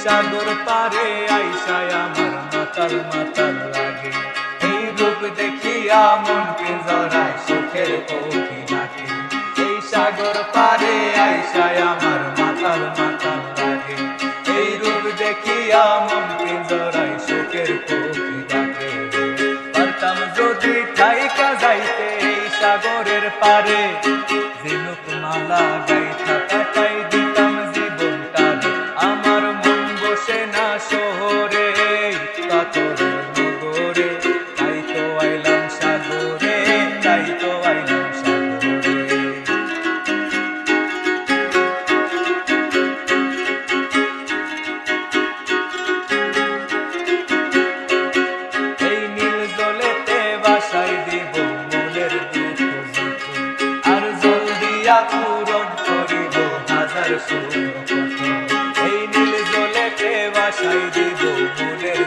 সাগর পারে আইসায় আমার মাতাল মাতাল লাগে। এই রূপ দেখিয়া মনকে জড়ায় সুখের পক্ষী ডাকে। এই সাগর পারে আইসায় আমার মাতাল মাতাল লাগে। এই রূপ দেখিয়া মনকে জড়ায় সুখের পক্ষী ডাকে। পারতাম যদি থাইকা যাইতে এই সাগরের পারে, ঝিনুক মালা গাইথা কাটাই দিতাম জীবনটারে। আমার মন বসে না শহরে কাতরের নগরে, তাই তো আইলাম সাগরে, তাই তো আইলাম সাগরে। এই নীল জলেতে বাসাই দিব মনের দুঃখ যত, আর জল দিয়া পূরণ করিব হাজার শূন্য কত। এই নীল জলেতে বাসাই দিব মনের